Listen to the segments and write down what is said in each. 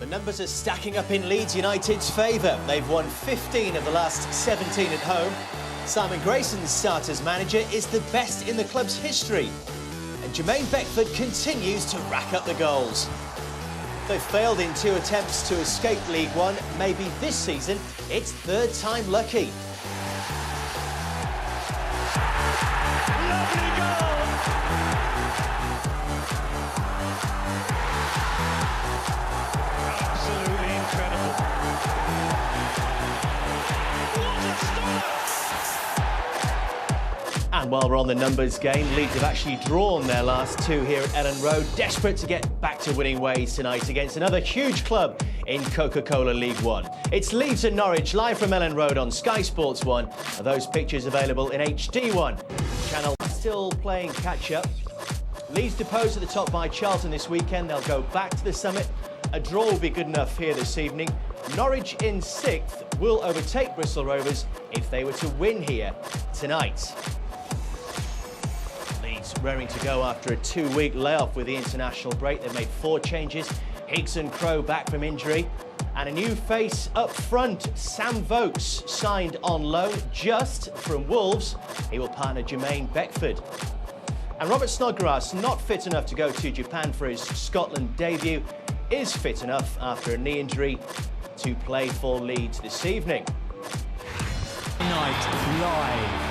The numbers are stacking up in Leeds United's favour. They've won 15 of the last 17 at home. Simon Grayson's starters manager is the best in the club's history. And Jermaine Beckford continues to rack up the goals. They've failed in 2 attempts to escape League One. Maybe this season it's third time lucky. Lovely goal! Absolutely incredible. What a start! And while we're on the numbers game, Leeds have actually drawn their last 2 here at Elland Road, desperate to get back to winning ways tonight against another huge club in Coca-Cola League One. It's Leeds and Norwich, live from Elland Road on Sky Sports 1. Are those pictures available in HD1? Channel still playing catch-up. Leeds deposed at the top by Charlton this weekend. They'll go back to the summit. A draw will be good enough here this evening. Norwich in 6th will overtake Bristol Rovers if they were to win here tonight. Leeds raring to go after a 2-week layoff with the international break. They've made 4 changes. Higgs and Crowe back from injury. And a new face up front, Sam Vokes, signed on loan just from Wolves. He will partner Jermaine Beckford. And Robert Snodgrass, not fit enough to go to Japan for his Scotland debut, is fit enough after a knee injury to play for Leeds this evening. Night live.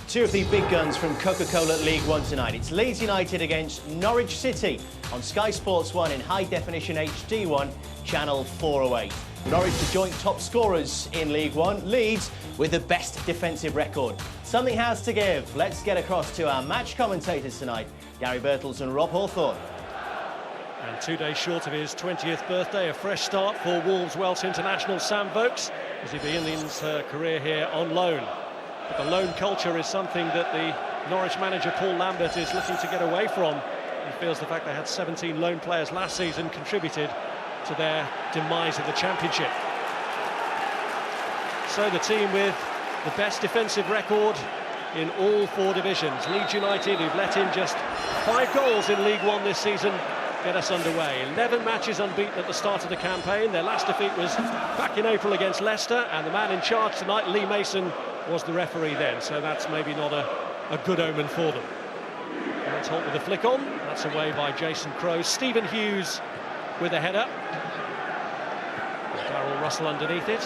2 of the big guns from Coca-Cola League One tonight. It's Leeds United against Norwich City on Sky Sports 1 in high-definition HD1, channel 408. Norwich the joint top scorers in League One. Leeds with the best defensive record. Something has to give. Let's get across to our match commentators tonight, Gary Birtles and Rob Hawthorne. And 2 days short of his 20th birthday, a fresh start for Wolves Welsh international Sam Vokes as he begins her career here on loan. But the loan culture is something that the Norwich manager Paul Lambert is looking to get away from. He feels the fact they had 17 loan players last season contributed to their demise in the Championship. So the team with the best defensive record in all 4 divisions. Leeds United, who've let in just 5 goals in League One this season, get us underway. 11 matches unbeaten at the start of the campaign. Their last defeat was back in April against Leicester, and the man in charge tonight, Lee Mason, was the referee then, so that's maybe not a good omen for them. That's Holt with a flick on. That's away by Jason Crowe. Stephen Hughes with a header. Darrell Russell underneath it.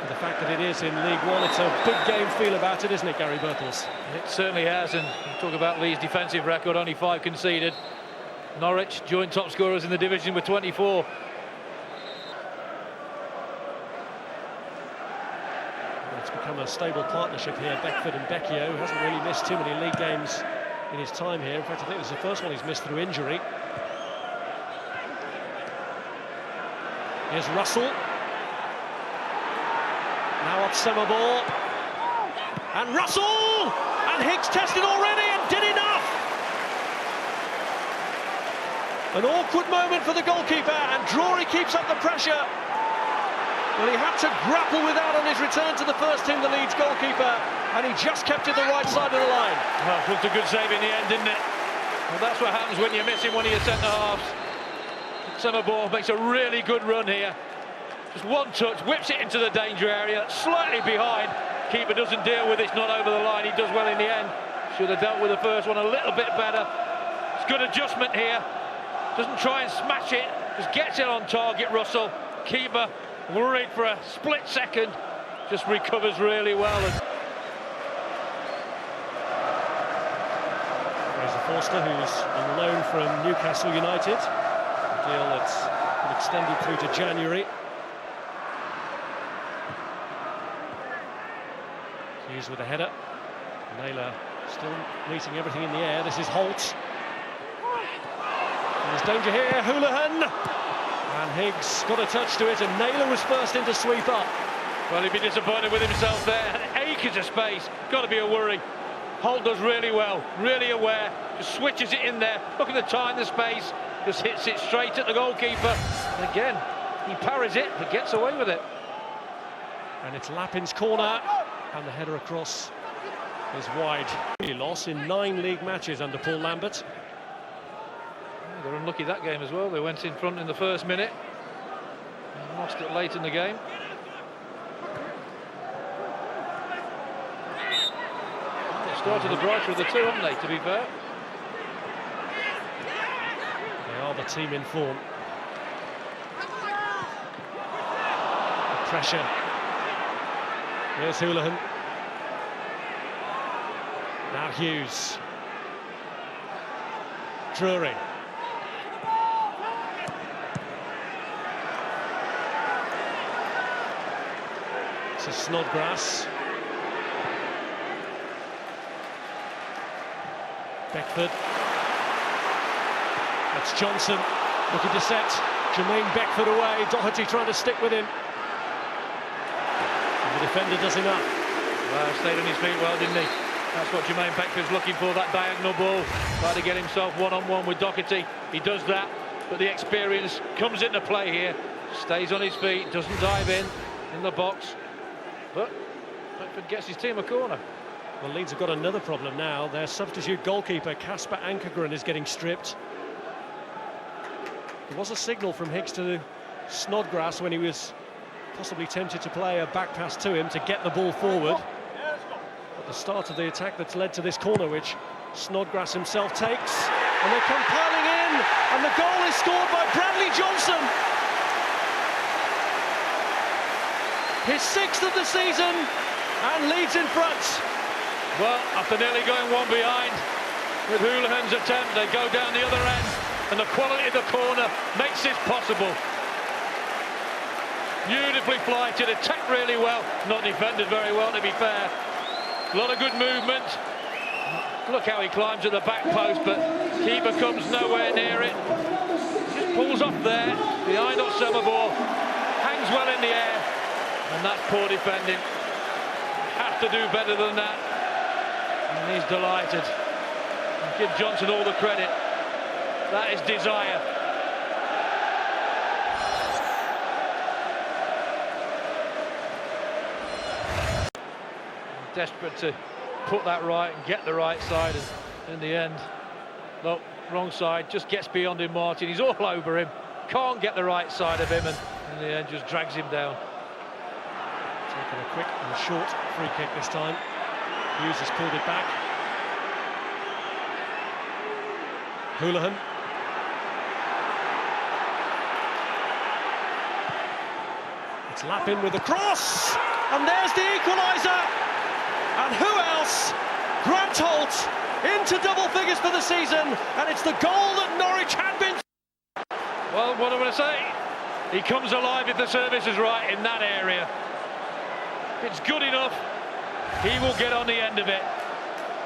And the fact that it is in League One, it's a big game feel about it, isn't it, Gary Birtles? It certainly has, and you talk about Lee's defensive record, only 5 conceded. Norwich, joint top scorers in the division with 24. It's become a stable partnership here, Beckford and Becchio, who hasn't really missed too many league games in his time here. In fact, I think this is the first one he's missed through injury. Here's Russell. Now up summer ball. And Russell! And Higgs tested already and did enough! An awkward moment for the goalkeeper, and Drury keeps up the pressure. Well, he had to grapple with that on his return to the first team, the Leeds goalkeeper, and he just kept it the right side of the line. Well, it was a good save in the end, didn't it? Well, that's what happens when you're missing one of your centre-halves. Summerball makes a really good run here. Just one touch, whips it into the danger area, slightly behind. Keeper doesn't deal with it, it's not over the line. He does well in the end. Should have dealt with the first one a little bit better. It's good adjustment here. Doesn't try and smash it, just gets it on target, Russell. Keeper worried for a split second, just recovers really well. Fraser Forster, who's on loan from Newcastle United. A deal that's been extended through to January. Hughes with a header. Naylor still meeting everything in the air. This is Holt. And there's danger here, Houlihan. And Higgs got a touch to it, and Naylor was first in to sweep up. Well, he'd be disappointed with himself there. Acres of space, got to be a worry. Holt does really well, really aware, just switches it in there. Look at the time, the space, just hits it straight at the goalkeeper. And again, he parries it, but gets away with it. And it's Lappin's corner, and the header across is wide. Loss in 9 league matches under Paul Lambert. they're unlucky that game as well. They went in front in the first minute and lost it late in the game. They started the brighter of the two, haven't they, to be fair? They are the team in form. The pressure. Here's Houlihan. Now Hughes. Drury. To Snodgrass. Beckford. That's Johnson looking to set Jermaine Beckford away. Doherty trying to stick with him. And the defender does enough. Well, stayed on his feet well, didn't he? That's what Jermaine Beckford's looking for, that diagonal ball. Try to get himself one-on-one with Doherty. He does that, but the experience comes into play here. Stays on his feet, doesn't dive in the box. But Beckford gets his team a corner. Well, Leeds have got another problem now. Their substitute goalkeeper, Kasper Ankergren, is getting stripped. There was a signal from Higgs to Snodgrass when he was possibly tempted to play a back pass to him to get the ball forward. At the start of the attack that's led to this corner, which Snodgrass himself takes. And they come piling in, and the goal is scored by Bradley Johnson. His 6th of the season, and Leeds in front. Well, after nearly going one behind with Houlihan's attempt, they go down the other end, and the quality of the corner makes this possible. Beautifully flighted, attacked really well, not defended very well, to be fair. A lot of good movement. Look how he climbs at the back post, but keeper comes nowhere near it. Just pulls off there, behind Osamabor, hangs well in the air, and that's poor defending. Have to do better than that. And he's delighted. And give Johnson all the credit. That is desire. Desperate to put that right and get the right side, and in the end, no, wrong side, just gets beyond him, Martin. He's all over him, can't get the right side of him, and in the end just drags him down. Taking a quick and short free kick this time. Hughes has pulled it back. Houlihan. It's Lappin with the cross, and there's the equaliser. And who else? Grant Holt into double figures for the season, and it's the goal that Norwich had been. Well, what am I going to say? He comes alive if the service is right in that area. If it's good enough, he will get on the end of it.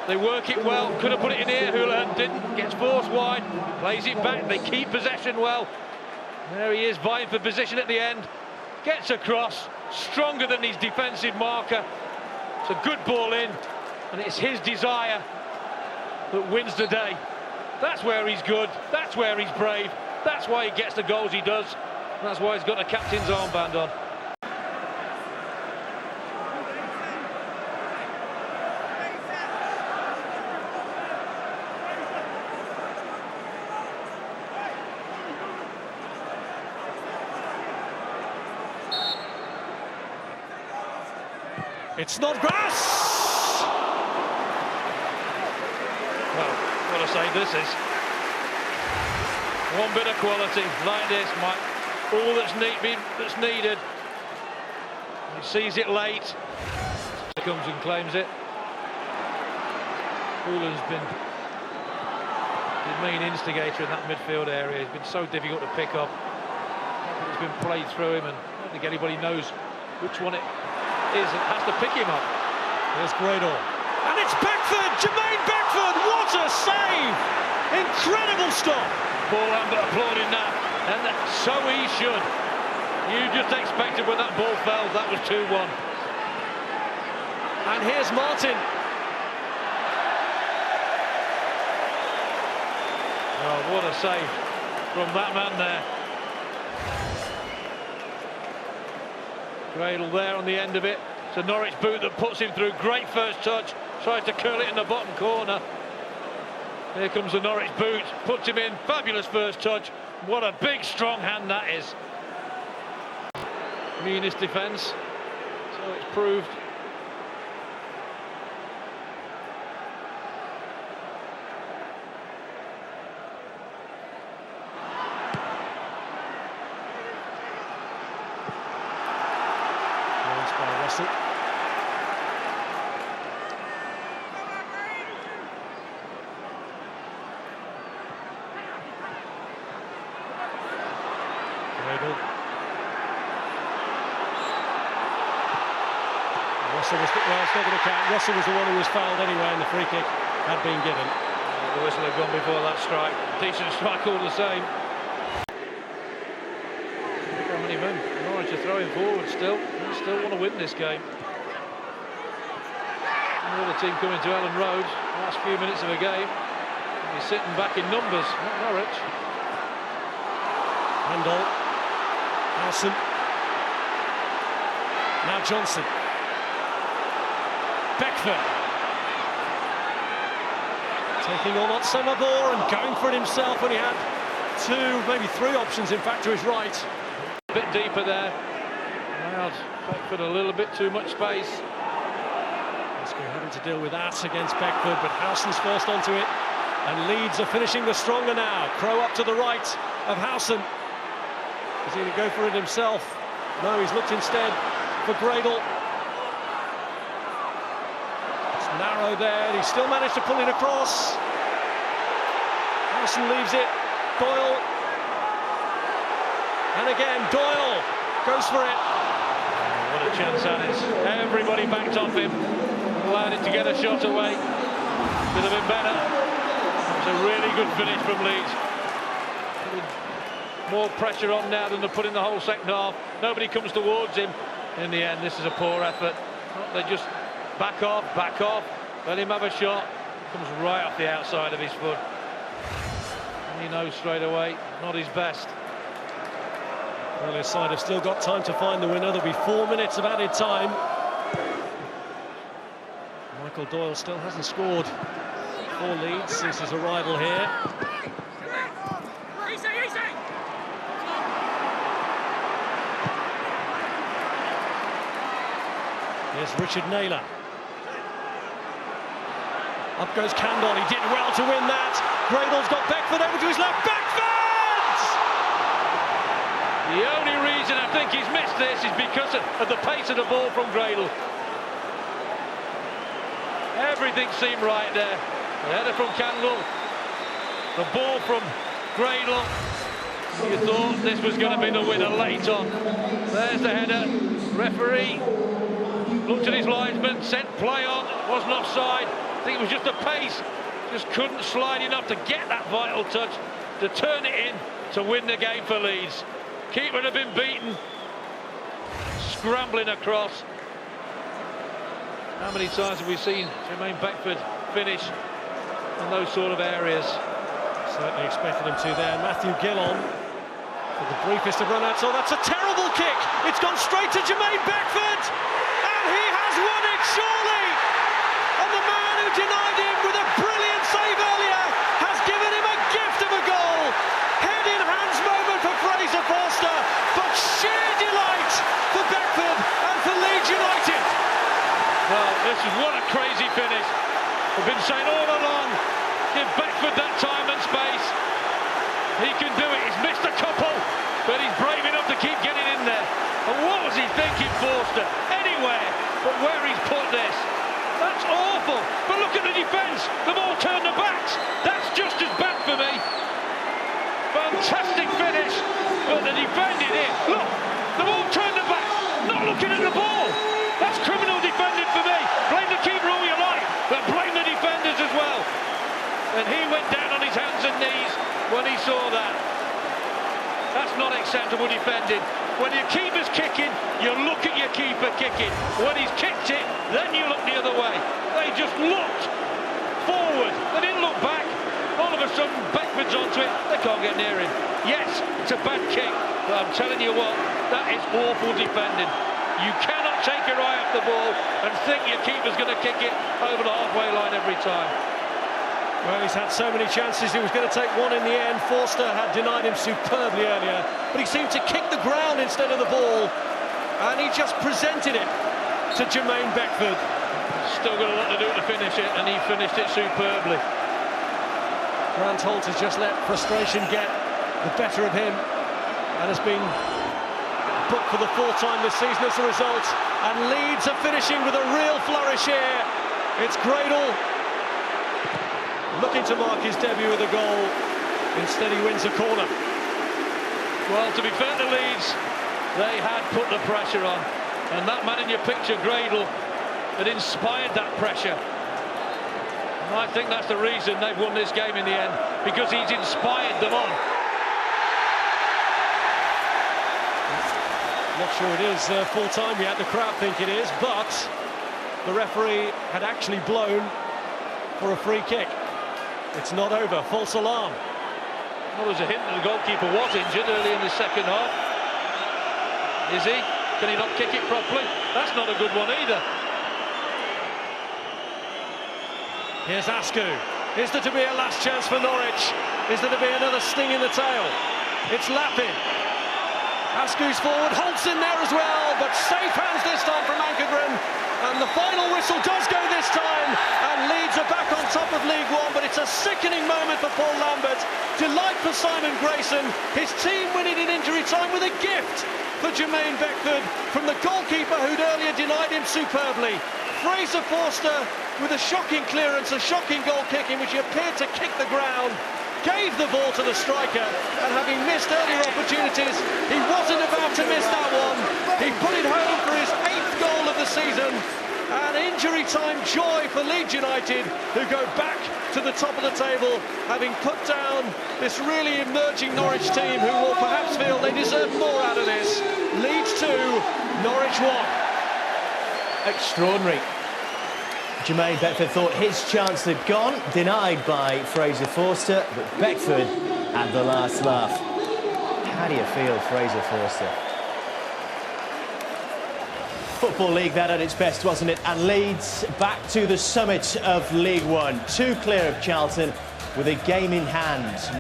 They work it well, could have put it in here, Houlihan didn't, gets forced wide, plays it back, they keep possession well. There he is, vying for position at the end, gets across, stronger than his defensive marker. It's a good ball in, and it's his desire that wins the day. That's where he's good, that's where he's brave, that's why he gets the goals he does, and that's why he's got the captain's armband on. It's Snodgrass! Well, what a save this is. One bit of quality like this, Mike. All that's needed. He sees it late. He comes and claims it. Houlihan's been the main instigator in that midfield area. He's been so difficult to pick up. It's been played through him, and I don't think anybody knows which one it is and has to pick him up. There's Gradle. And it's Beckford! Jermaine Beckford! What a save! Incredible stop! Paul Lambert applauding that, and so he should. You just expected when that ball fell, that was 2-1. And here's Martin. Oh, what a save from that man there. Gradle there on the end of it. It's a Norwich boot that puts him through. Great first touch. Tries to curl it in the bottom corner. Here comes the Norwich boot, puts him in, fabulous first touch. What a big, strong hand that is. Meanest defence, so it's proved. By Russell. Gradle. Russell was, well, it's not going to count. Russell was the one who was fouled anyway, and the free kick had been given. The whistle had gone before that strike. Decent strike all the same. How many men? Norwich are throwing forward still. They still want to win this game. Another team coming to Elland Road. Last few minutes of a game. He's sitting back in numbers, not Norwich. Handel. Howson. Now Johnson. Beckford. Taking on Otsamabor and going for it himself when he had two, maybe three options, in fact, to his right. A bit deeper there. Allowed Beckford a little bit too much space. We're having to deal with that against Beckford, but Howson's first onto it. And Leeds are finishing the stronger now. Crow up to the right of Howson. Is he going to go for it himself? No, he's looked instead for Gradle. It's narrow there, and he still managed to pull it across. Howson leaves it. Doyle. And again, Doyle goes for it. What a chance that is. Everybody backed off him. Allowed it to get a shot away. Could have been better. It's a really good finish from Leeds. More pressure on now than they put in the whole second half. Nobody comes towards him. In the end, this is a poor effort. They just back off, let him have a shot. Comes right off the outside of his foot. And he knows straight away, not his best. Well, his side have still got time to find the winner. There'll be 4 minutes of added time. Michael Doyle still hasn't scored for Leeds since his arrival here. Here's Richard Naylor. Up goes Candon. He did well to win that. Gradle's got Beckford over to his left. Beckford! The only reason I think he's missed this is because of the pace of the ball from Gradle. Everything seemed right there. The header from Candle, the ball from Gradle. You thought this was going to be the winner late on. There's the header. Referee looked at his linesman, sent play on. It wasn't offside. I think it was just the pace. Just couldn't slide enough to get that vital touch to turn it in to win the game for Leeds. Keeper had been beaten. Scrambling across. How many times have we seen Jermaine Beckford finish in those sort of areas? Certainly expected him to there. Matthew Gillon for the briefest of run-outs. Oh, that's a terrible kick. It's gone straight to Jermaine Beckford, and he has won it surely. And the man who denied him with a brilliant save earlier has given him a gift of a goal. Head in hands moment for Fraser Forster, but sheer delight for Beckford and for Leeds United. Well, this is what a crazy finish. We've been saying all along, give Beckford that time and space. He can do it. He's missed a couple, but he's brave enough to keep getting in there. And what was he thinking, Forster? Anywhere but where he's put this. That's awful. But look at the defence. They've all turned their backs. That's just as bad for me. Fantastic finish, but the defending it. Look, they've all turned their backs, not looking at the ball. That's criminal defending for me. Blame the keeper all you like, but blame the defenders as well. And he went down on his hands and knees when he saw that. That's not acceptable defending. When your keeper's kicking, you look at your keeper kicking. When he's kicked it, then you look the other way. They just looked forward. They didn't look back. All of a sudden, Beckford's onto it. They can't get near him. Yes, it's a bad kick, but I'm telling you what, that is awful defending. You cannot take your eye off the ball and think your keeper's going to kick it over the halfway line every time. Well, he's had so many chances. He was going to take one in the end. Forster had denied him superbly earlier, but he seemed to kick the ground instead of the ball, and he just presented it to Jermaine Beckford. Still got a lot to do to finish it, and he finished it superbly. Grant Holt has just let frustration get the better of him and has been booked for the fourth time this season as a result. And Leeds are finishing with a real flourish here. It's Gradle looking to mark his debut with a goal. Instead, he wins a corner. Well, to be fair to Leeds, they had put the pressure on, and that man in your picture, Gradle, had inspired that pressure. And I think that's the reason they've won this game in the end, because he's inspired them on. Not sure it is full time yet, the crowd think it is, but the referee had actually blown for a free kick. It's not over, false alarm. Well, there's a hint that the goalkeeper was injured early in the second half. Is he? Can he not kick it properly? That's not a good one either. Here's Askew. Is there to be a last chance for Norwich? Is there to be another sting in the tail? It's Lappin. Askew's forward, Holt's in there as well, but safe hands this time from Ankergren. And the final whistle does go this time, and Leeds are back on top of League One, but it's a sickening moment for Paul Lambert. Delight for Simon Grayson, his team winning in injury time with a gift for Jermaine Beckford from the goalkeeper who'd earlier denied him superbly. Fraser Forster with a shocking clearance, a shocking goal kick in which he appeared to kick the ground, gave the ball to the striker, and having missed earlier opportunities, he wasn't about to miss that one. He put it home for his 8th goal of the season, and injury time joy for Leeds United, who go back to the top of the table, having put down this really emerging Norwich team, who will perhaps feel they deserve more out of this. Leeds 2, Norwich 1. Extraordinary. Jermaine Beckford thought his chance had gone, denied by Fraser Forster, but Beckford had the last laugh. How do you feel, Fraser Forster? Football League, that at its best, wasn't it? And Leeds back to the summit of League One, 2 clear of Charlton with a game in hand.